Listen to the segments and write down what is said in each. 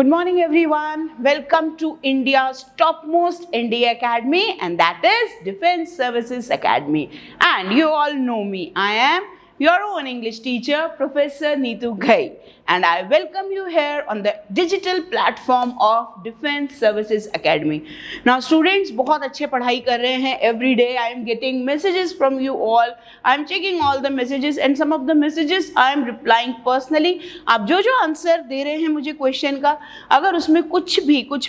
Good morning everyone. Welcome to India's topmost NDA Academy, and that is Defence Services Academy. And you all know me. I am your own English teacher, Professor Neetu Ghai, and I welcome you here on the digital platform of Defence Services Academy. Now students, बहुत अच्छे पढ़ाई कर रहे हैं. Every day I am getting messages from you all. I am checking all the messages and some of the messages I am replying personally. आप जो जो answer दे रहे हैं मुझे क्वेश्चन का, अगर उसमें कुछ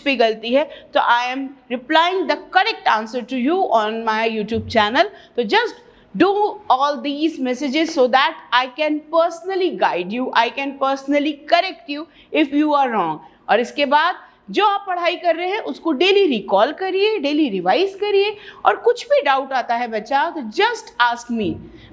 भी गलती है तो I am replying the correct answer to you on my YouTube channel. So just do all these messages so that I can personally guide you, I can personally correct you if you are wrong. और इसके बाद जो आप पढ़ाई कर रहे हैं उसको डेली रिकॉल करिए, डेली रिवाइज करिए, और कुछ भी डाउट आता है बच्चा तो जस्ट आस्क मी.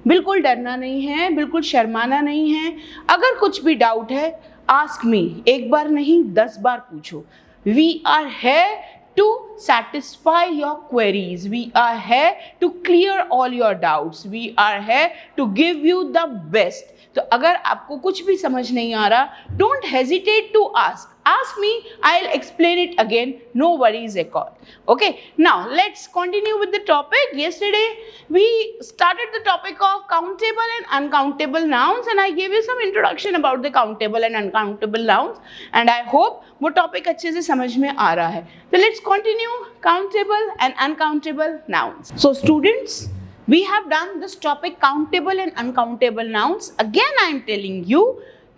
बिल्कुल डरना नहीं है, बिल्कुल शर्माना नहीं है. अगर कुछ भी डाउट है आस्क मी, एक बार नहीं 10 बार पूछो. We are here to satisfy your queries. We are here to clear all your doubts. We are here to give you the best. तो अगर आपको कुछ भी समझ नहीं आ रहा, don't hesitate to ask. Ask me, I'll explain it again. No worries at all. Okay, now let's continue with the topic. Yesterday we started the topic of countable and uncountable nouns, and I gave you some introduction about the countable and uncountable nouns, and I hope वो topic अच्छे से समझ में आ रहा है. So let's continue countable and uncountable nouns. So students, we have done this topic countable and uncountable nouns. Again I am telling you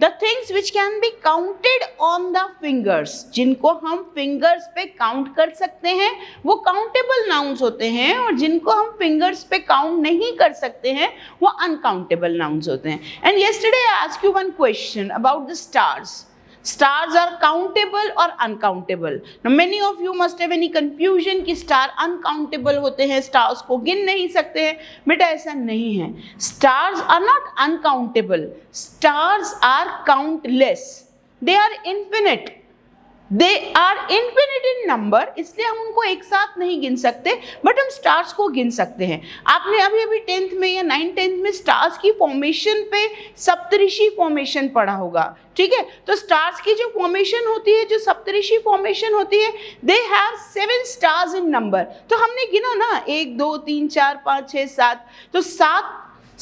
the things which can be counted on the fingers, जिनको हम fingers पे count कर सकते हैं वो countable nouns होते हैं, और जिनको हम fingers पे count नहीं कर सकते हैं वो uncountable nouns होते हैं. And yesterday I asked you one question about the stars. Stars are countable or uncountable? Now many of you must have any confusion कि star uncountable होते हैं, stars को गिन नहीं सकते हैं. बेटा ऐसा नहीं है. Stars are not uncountable. Stars are countless. They are infinite. They are infinite in number, इसलिए हम उनको एक साथ नहीं गिन सकते, बट हम स्टार्स को गिन सकते हैं. आपने अभी 10th में या 9th में स्टार्स की फॉर्मेशन पे सप्तऋषि फॉर्मेशन पढ़ा होगा. ठीक है, तो स्टार्स की जो फॉर्मेशन होती है, जो सप्तऋषि फॉर्मेशन होती है, they have 7 stars in number. तो हमने गिना ना 1 2 3 4 5 6 7, तो 7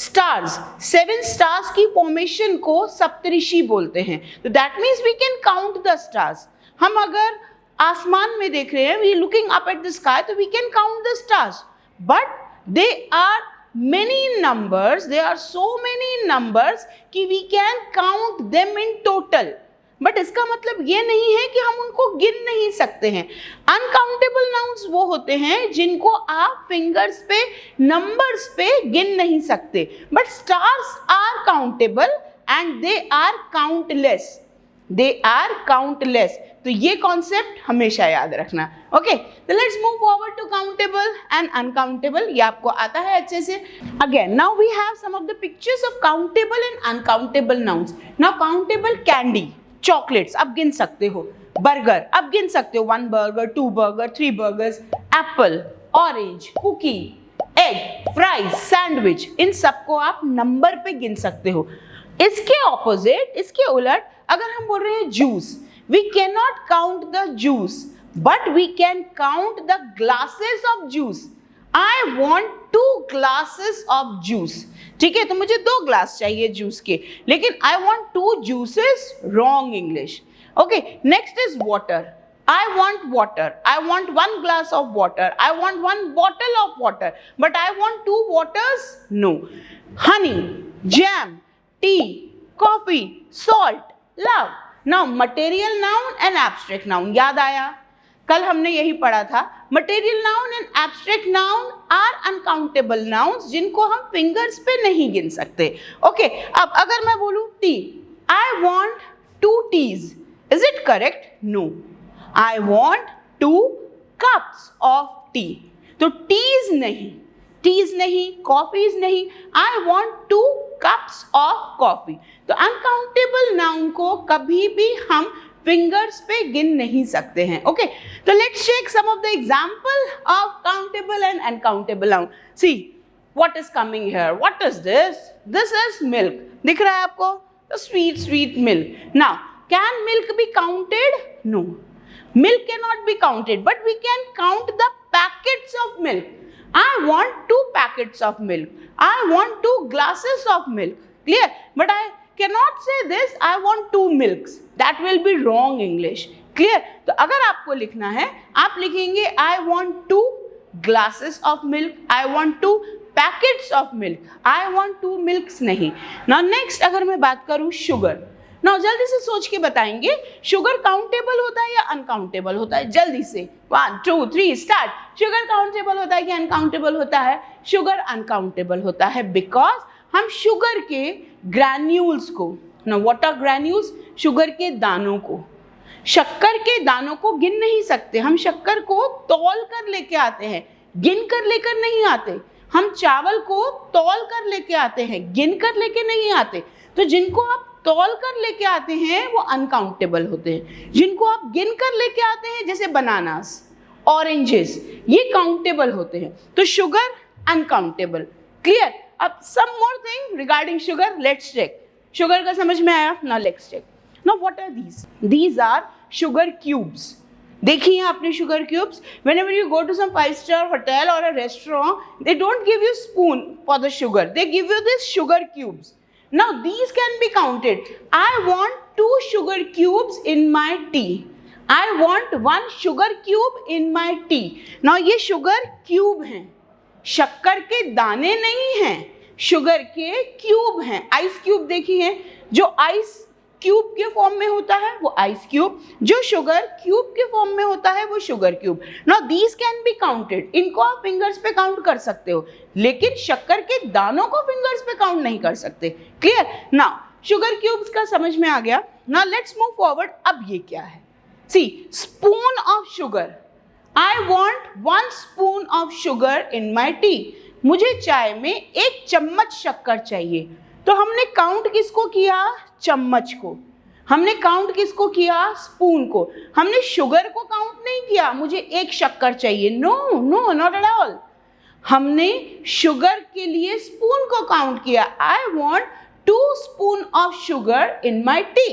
स्टार्स, 7 स्टार्स की फॉर्मेशन को सप्तऋषि बोलते हैं. तो that means we can count the stars. हम अगर आसमान में देख रहे हैं, we looking up at the sky, तो we can count the stars, but they are many numbers, there are so many numbers कि we can count them in total. But इसका मतलब ये नहीं है कि हम उनको गिन नहीं सकते हैं. अनकाउंटेबल नाउन्स वो होते हैं जिनको आप फिंगर्स पे, नंबर्स पे गिन नहीं सकते, but stars are countable and they are countless. They are countless. तो ये कॉन्सेप्ट हमेशा याद रखना. ओके, तो let's move forward to countable and uncountable. ये आपको आता है अच्छे से. Again now we have some of the pictures of countable and uncountable nouns. Now countable candy, chocolates आप गिन सकते हो. बर्गर आप गिन सकते हो, 1 burger, 2 burger, 3 burgers. Apple, orange, cookie, egg, fries, sandwich, इन सबको आप नंबर पे गिन सकते हो. इसके ऑपोजिट, इसके उलट अगर हम बोल रहे हैं juice, we cannot count the juice, but we can count the glasses of juice. I want 2 glasses of juice. ठीक है, तो मुझे 2 ग्लास चाहिए जूस के, लेकिन I want 2 juices. Wrong English. Okay, next is water. I want water. I want 1 glass of water. I want 1 bottle of water, but I want 2 waters. No. Honey, jam, tea, coffee, salt, love. Now material noun and abstract noun. याद आया, कल हमने यही पढ़ा था. Material noun and abstract noun are uncountable nouns जिनको हम fingers पे नहीं गिन सकते. ओके, अब अगर मैं बोलूँ T, I want 2 teas. Is it correct? No. I want 2 cups of tea. तो teas नहीं, teas नहीं, coffees नहीं. I want 2 cups of coffee. तो अनकाउंटेबल नाउन को कभी भी हम फिंगर्स पे गिन नहीं सकते हैं. ओके, तो let's check some of the example of countable and uncountable noun. See what is coming here. What is this? This is milk. दिख रहा है आपको? Sweet milk. Now can milk be counted? No. Milk cannot be counted, but we can count the packets of milk. I want 2 packets of milk. I want 2 glasses of milk. Clear? But I cannot say this, I want 2 milks. That will be wrong English. Clear? तो अगर आपको लिखना है, आप लिखेंगे I want 2 glasses of milk. I want 2 packets of milk. I want 2 milks नहीं. Now next अगर मैं बात करूँ sugar. Now जल्दी से सोच के बताएंगे शुगर काउंटेबल होता है या अनकाउंटेबल होता है? जल्दी से 1 2 3 स्टार्ट. शुगर काउंटेबल होता है कि अनकाउंटेबल होता है? शुगर अनकाउंटेबल होता है बिकॉज हम शुगर के ग्रैन्यूल्स को, ना व्हाट आर ग्रैन्यूल्स, शुगर के दानों को, शक्कर के दानों को गिन नहीं सकते. हम शक्कर को तौल कर लेके आते हैं, गिन कर लेकर नहीं आते. हम चावल को तौल कर लेके आते हैं, गिन कर लेके नहीं आते. तो जिनको आप तौल कर लेके आते हैं वो अनकाउंटेबल होते हैं. जिनको आप गिन कर लेके आते हैं जैसे बनानास, ऑरेंजेस, ये काउंटेबल होते हैं. तो शुगर अनकाउंटेबल. क्लियर? अब some more thing regarding sugar, let's check. Sugar का समझ में आया? Now let's check. Now what are these? These are sugar cubes. देखिए आपने sugar cubes. whenever you go to some 5-star hotel or a restaurant, they don't give you spoon for the sugar, they give you this sugar cubes. Now these can be counted. I want 2 sugar cubes in my tea. I want 1 sugar cube in my tea. Now ये sugar cube हैं, शक्कर के दाने नहीं हैं, sugar के cube हैं. Ice cube देखिए, जो आइस क्यूब के फॉर्म में होता है वो आइस क्यूब, जो शुगर क्यूब के फॉर्म में होता है वो sugar cube. Now these can be counted. इनको आप फिंगर्स पे काउंट कर सकते हो, लेकिन शक्कर के दानों को फिंगर्स पे काउंट नहीं कर सकते. क्लियर? नाउ शुगर क्यूब्स का समझ में आ गया. Now let's move forward. अब ये क्या है? See, spoon of sugar. I want 1 spoon of sugar in my tea. मुझे चाय में 1 चम्मच शक्कर चाहिए. तो हमने काउंट किसको किया? चम्मच को. हमने काउंट किसको किया? स्पून को. हमने शुगर को काउंट नहीं किया, मुझे 1 शक्कर चाहिए. No no, not at all. हमने शुगर के लिए स्पून को काउंट किया. I want 2 spoon of sugar in my tea.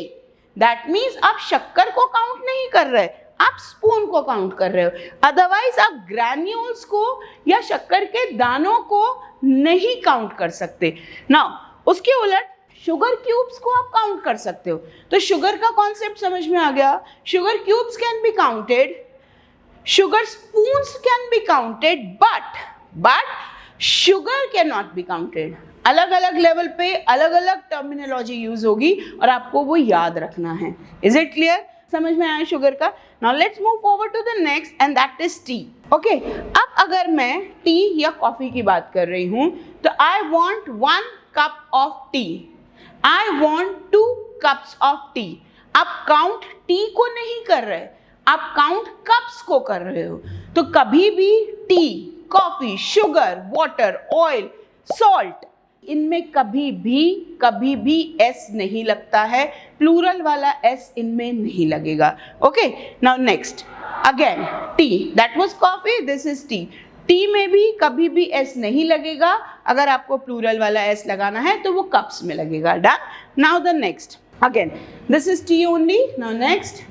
That means आप शक्कर को काउंट नहीं कर रहे, आप स्पून को काउंट कर रहे हो. अदरवाइज आप ग्रैन्यूल्स को या शक्कर के दानों को नहीं काउंट कर सकते. नाउ उसके उलट शुगर क्यूब्स को आप काउंट कर सकते हो. तो शुगर का कॉन्सेप्ट समझ में आ गया. Sugar cubes can be counted, sugar spoons can be counted, but sugar cane not be counted. अलग अलग लेवल पे अलग अलग टर्मिनोलॉजी यूज होगी और आपको वो याद रखना है. Is it clear? समझ में आया शुगर का? Now let's move forward to the next and that is tea. Okay, अब अगर मैं टी या कॉफी की बात कर रही हूं तो आई want 1 cup of tea. I want 2 cups of tea. आप काउंट टी को नहीं कर रहे, आप काउंट कप्स को कर रहे हो. तो कभी भी T, coffee, sugar, water, oil, salt, इनमें कभी भी एस नहीं लगता है. प्लूरल वाला एस इनमें नहीं लगेगा. Okay, now next again T. That was coffee, this is T. T में भी कभी भी एस नहीं लगेगा. अगर आपको प्लूरल वाला एस लगाना है तो वो कप्स में लगेगा. Done. Now the next again, this is tea only. Now next.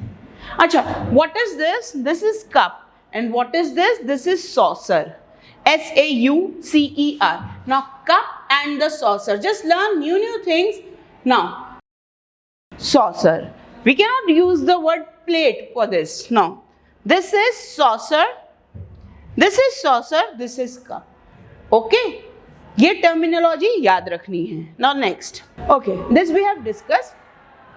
अच्छा, what is this? This is cup. And what is this? This is saucer. SAUCER. Now cup and the saucer. Just learn new things. Now saucer. We cannot use the word plate for this. No. This is saucer. This is saucer, this is cup. Okay? ये terminology याद रखनी है. Now next. Okay, this we have discussed.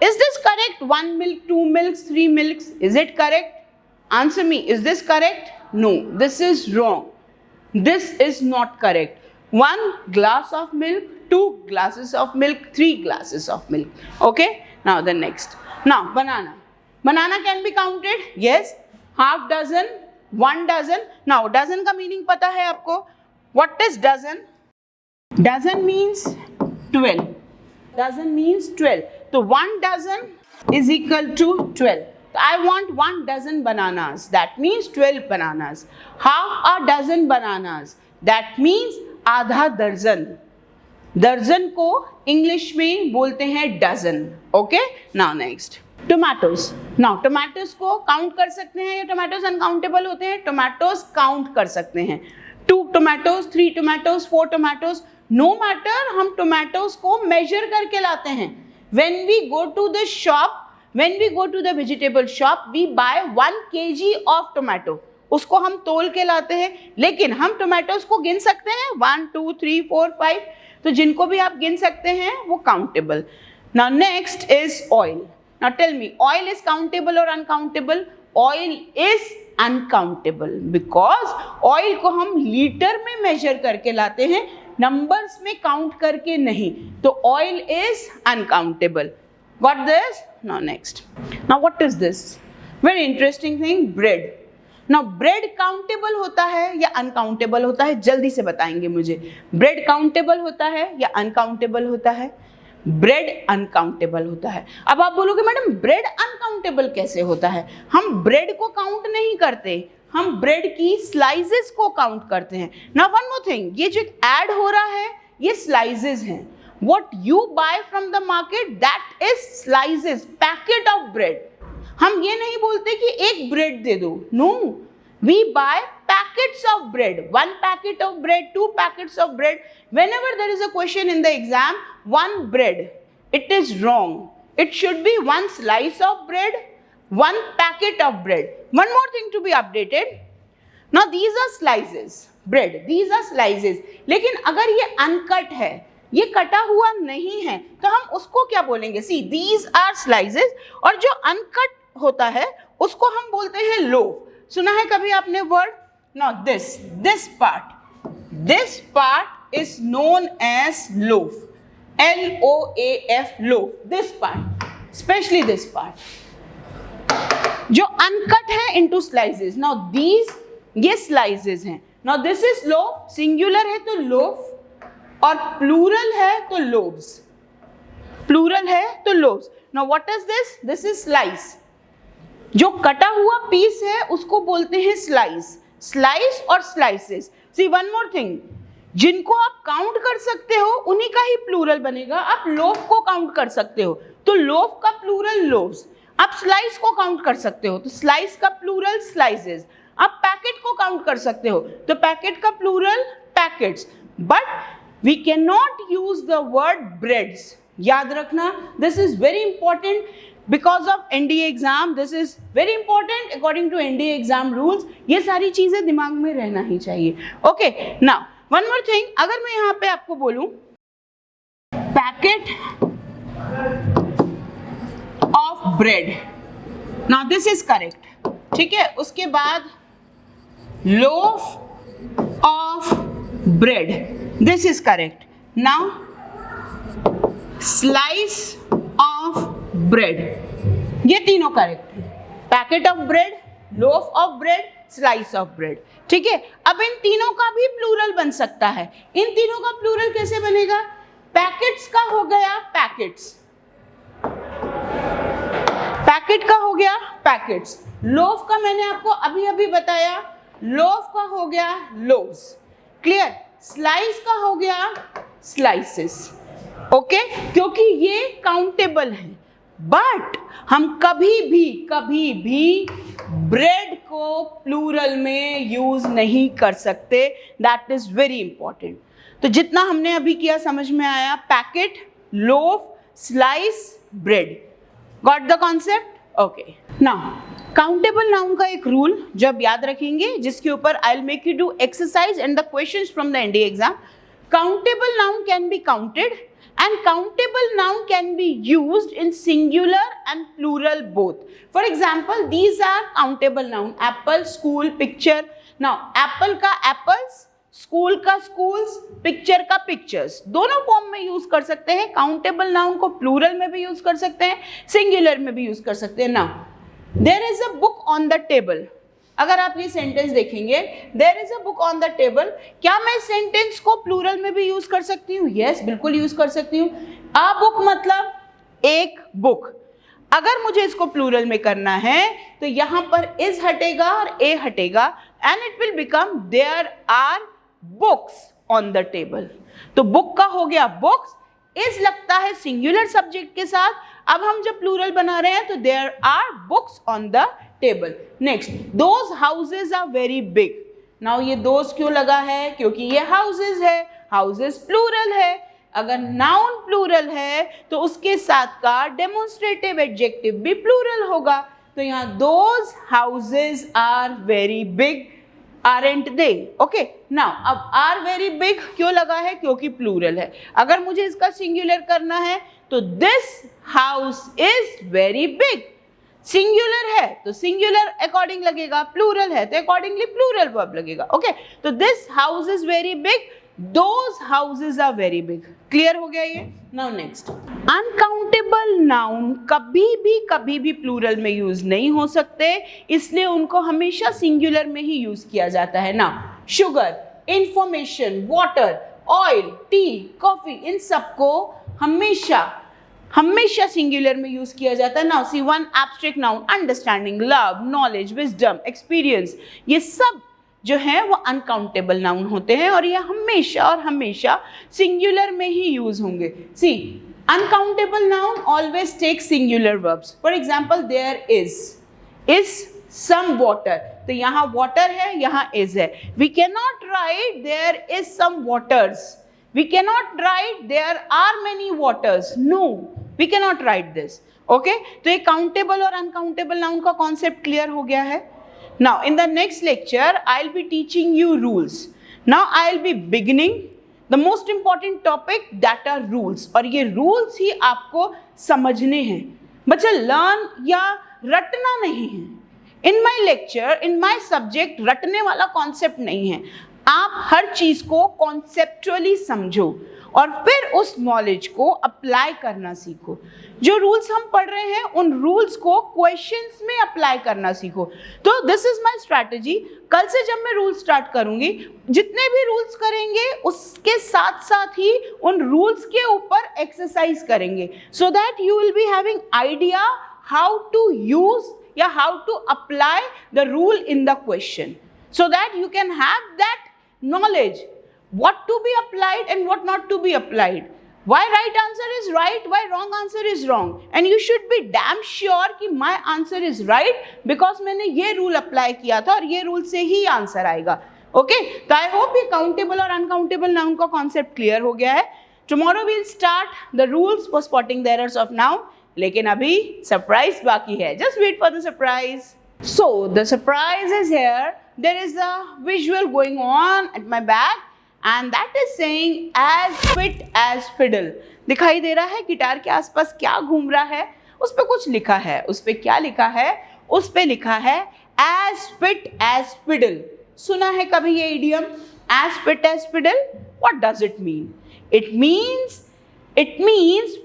Is this correct? 1 milk, 2 milks, 3 milks. Is it correct? Answer me. Is this correct? No, this is wrong. This is not correct. 1 glass of milk, 2 glasses of milk, 3 glasses of milk. Okay? Now the next. Now banana. Banana can be counted. Yes. Half dozen. 1 dozen. Now dozen का meaning पता है आपको? What is dozen? Dozen means 12. Dozen means 12. तो 1 dozen is equal to 12. So I want 1 dozen bananas. That means 12 bananas. Half a dozen bananas. That means आधा दर्जन. दर्जन को English में बोलते हैं dozen. Okay, now next. Tomatoes. Now tomatoes को count कर सकते हैं या टोमेटोज अनकाउंटेबल होते हैं? टोमेटोज काउंट कर सकते हैं। 2 tomatoes, 3 tomatoes, 4 tomatoes, no matter, हम टोमेटोज को मेजर करके लाते हैं। When we go to the shop, when we go to the vegetable shop, we buy 1 kg of tomato, उसको हम तोल के लाते हैं। लेकिन हम टोमेटोज को गिन सकते हैं 1 2 3 4 5, तो जिनको भी आप गिन सकते हैं वो countable. Now next is oil. Now tell me, oil is countable और uncountable? Oil is uncountable because oil को हम लीटर में मेजर करके लाते हैं, नंबर्स में काउंट करके नहीं, तो oil is uncountable. Got this? Now next. Now what is this? Very interesting thing, bread. Now bread countable होता है या uncountable होता है? जल्दी से बताएंगे मुझे। bread countable होता है या uncountable होता है? bread uncountable होता है। अब आप बोलोगे मैडम bread uncountable कैसे होता है? हम bread को काउंट नहीं करते, हम bread की slices को काउंट करते हैं। Now one more thing, ये जो ऐड हो रहा है ये slices हैं। What you buy from the market, that is slices, packet of bread. हम ये नहीं बोलते कि एक bread दे दो, no, we buy packets of bread, 1 packet of bread, 2 packets of bread. Whenever there is a question in the exam, 1 bread, it is wrong. It should be 1 slice of bread, 1 packet of bread. One more thing to be updated. Now these are slices, bread, these are slices. लेकिन अगर ये uncut है, ये कटा हुआ नहीं है, तो हम उसको क्या बोलेंगे? सी दीज आर स्लाइसेस, और जो अनकट होता है उसको हम बोलते हैं लोफ। सुना है कभी आपने word? No, this part is known as loaf, LOAF, loaf, this part, specially this part जो अनकट है इनटू स्लाइसेस। नाउ दीज, ये स्लाइसेस हैं। Now this is loaf, singular है तो लोफ, और प्लूरल है तो लोव्स, प्लूरल है तो loaves. Now what is this? This is slice. जो कटा हुआ पीस है उसको बोलते हैं स्लाइस, स्लाइस और स्लाइसेस। सी वन मोर थिंग, जिनको आप काउंट कर सकते हो उन्हीं का ही प्लूरल बनेगा। आप लोफ को काउंट कर सकते हो तो लोफ का प्लूरल लोव्स, आप स्लाइस को काउंट कर सकते हो तो स्लाइस का प्लूरल स्लाइसेस, आप पैकेट को काउंट कर सकते हो तो पैकेट का plural packets. But we cannot use the word breads. याद रखना, this is very important because of NDA exam. This is very important according to NDA exam rules. ये सारी चीजें दिमाग में रहना ही चाहिए। Okay, now one more thing, अगर मैं यहाँ पे आपको बोलूं packet of bread, now this is correct, ठीक है? उसके बाद loaf of bread, this is correct. Now slice of bread, ये तीनों करेक्ट है। Packet of bread, loaf of bread, slice of bread, ठीक है? अब इन तीनों का भी प्लूरल बन सकता है। इन तीनों का प्लूरल कैसे बनेगा? पैकेट्स का हो गया पैकेट्स, पैकेट का हो गया पैकेट्स, लोफ का मैंने आपको अभी अभी बताया, लोफ का हो गया लोव्स, क्लियर? स्लाइस का हो गया स्लाइसेस, ओके? क्योंकि ये काउंटेबल है। बट हम कभी भी ब्रेड को प्लूरल में यूज नहीं कर सकते, दैट इज वेरी इंपॉर्टेंट। तो जितना हमने अभी किया समझ में आया? Packet, loaf, slice, bread. Got the concept? Okay. Now countable noun का एक रूल जो आप याद रखेंगे, जिसके ऊपर I will make you do exercise and the questions from the NDA exam. Countable noun can be counted and countable noun can be used in singular and plural both. For example, these are countable noun: apple, school, picture. Now apple का apples, school का schools, picture का pictures, दोनों form में use कर सकते हैं। Countable noun को plural में भी यूज कर सकते हैं, सिंगुलर में भी यूज कर सकते हैं। Now there is a book on the table. अगर आप ये सेंटेंस देखेंगे, there is a book on the table, क्या मैं सेंटेंस को प्लूरल में भी यूज कर सकती हूँ? यस, बिल्कुल यूज कर सकती हूँ। अ बुक मतलब एक बुक। अगर मुझे इसको प्लूरल में करना है तो यहाँ पर इज हटेगा और ए हटेगा, and it will become there are books on the table. तो बुक का हो गया बुक्स, इज लगता है सिंगुलर सब्जेक्ट के साथ, अब हम जब प्लूरल बना रहे हैं तो there are books on the table. Next, those houses are very big. Now ये दोज क्यों लगा है? क्योंकि ये हाउसेज है, हाउसेज प्लूरल है. अगर नाउन प्लूरल है तो उसके साथ का डेमोन्स्ट्रेटिव एडजेक्टिव भी प्लूरल होगा. तो यहाँ those houses are very big, aren't they? Okay, now अब are very big क्यों लगा है? क्योंकि प्लूरल है. अगर मुझे इसका सिंगुलर करना है तो this house is very big. Singular है तो सिंगुलर अकॉर्डिंग लगेगा, प्लूरल है तो अकॉर्डिंगली प्लूरल वर्ब लगेगा. ओके, तो this house is very big, those houses are very big. Clear हो गया ये? नाउ नेक्स्ट, अनकाउंटेबल नाउन कभी भी प्लूरल में यूज नहीं हो सकते, इसलिए उनको हमेशा सिंगुलर में ही यूज किया जाता है ना. Sugar, information, water, oil, tea, coffee, इन सबको हमेशा सिंगुलर में यूज किया जाता है. Now see one abstract noun, understanding, love, knowledge, wisdom, experience, ये सब जो है वो अनकाउंटेबल नाउन होते हैं और ये हमेशा सिंगुलर में ही यूज होंगे. See, uncountable noun always take singular verbs. For example, there is some water, तो यहाँ वाटर है, यहाँ इज है. We can not write there is some waters. We cannot write there are many waters. No, we cannot write this. Okay? तो ये countable और uncountable noun का concept clear हो गया है. Now, in the next lecture, I'll be teaching you rules. Now, I'll be beginning the most important topic, that are rules. और ये rules ही आपको समझने हैं. बच्चा learn या रटना नहीं है. In my lecture, in my subject, रटने वाला concept नहीं है. आप हर चीज को कॉन्सेप्चुअली समझो और फिर उस नॉलेज को अप्लाई करना सीखो. जो रूल्स हम पढ़ रहे हैं उन रूल्स को क्वेश्चंस में अप्लाई करना सीखो. तो दिस इज माय स्ट्रैटेजी. कल से जब मैं रूल्स स्टार्ट करूंगी, जितने भी रूल्स करेंगे उसके साथ साथ ही उन रूल्स के ऊपर एक्सरसाइज करेंगे, so that you will be having idea how to use या how to apply the rule in the question, so that you can have that knowledge what to be applied and what not to be applied, why right answer is right, why wrong answer is wrong, and you should be damn sure कि my answer is right because मैंने ये rule apply किया था और ये rule से ही answer आएगा. Okay, तो आई होप ये काउंटेबल और अनकाउंटेबल नाउन का कॉन्सेप्ट क्लियर हो गया है. Tomorrow will start the rules for spotting the errors of noun, लेकिन अभी सरप्राइज बाकी है. Just wait for the surprise. So the surprise is here. There is a visual going on at my back and that is saying as fit as fiddle. दिखाई दे रहा है guitar के आसपास क्या घूम रहा है, उस पे कुछ लिखा है. उस पे क्या लिखा है? उस पे लिखा है as fit as fiddle. सुना है कभी ये idiom as fit as fiddle? What does it mean? It means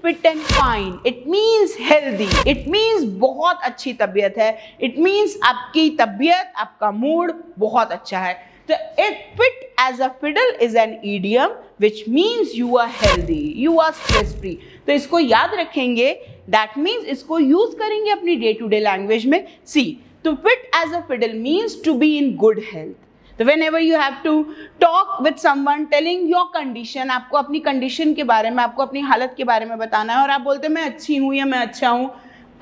fit and fine. It means healthy. It means बहुत अच्छी तबीयत है. It means आपकी तबीयत, आपका मूड बहुत अच्छा है. तो it fit as a fiddle is an idiom which means you are healthy, you are stress free. तो इसको याद रखेंगे. That means इसको यूज करेंगे अपनी day to day language में. See, to fit as a fiddle means to be in good health. तो whenever you have to talk with someone telling your condition, आपको अपनी कंडीशन के बारे में, आपको अपनी हालत के बारे में बताना है और आप बोलते हैं मैं अच्छी हूँ या मैं अच्छा हूँ,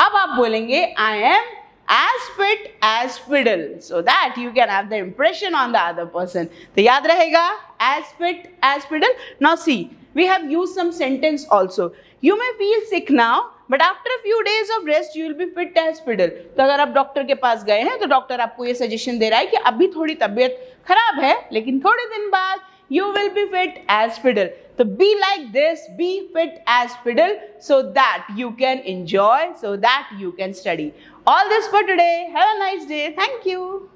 अब आप बोलेंगे I am as fit as fiddle, so that you can have the impression on the other person. तो याद रहेगा as fit as fiddle. Now see, we have used some sentence also. You may feel sick now, but after a few days of rest you will be fit as fiddle. तो अगर आप doctor के पास गए हैं तो doctor आपको ये suggestion दे रहा है कि अभी थोड़ी तबीयत खराब है, लेकिन थोड़े दिन बाद you will be fit as fiddle. So be like this, be fit as fiddle, so that you can enjoy, so that you can study. All this for today. Have a nice day. Thank you.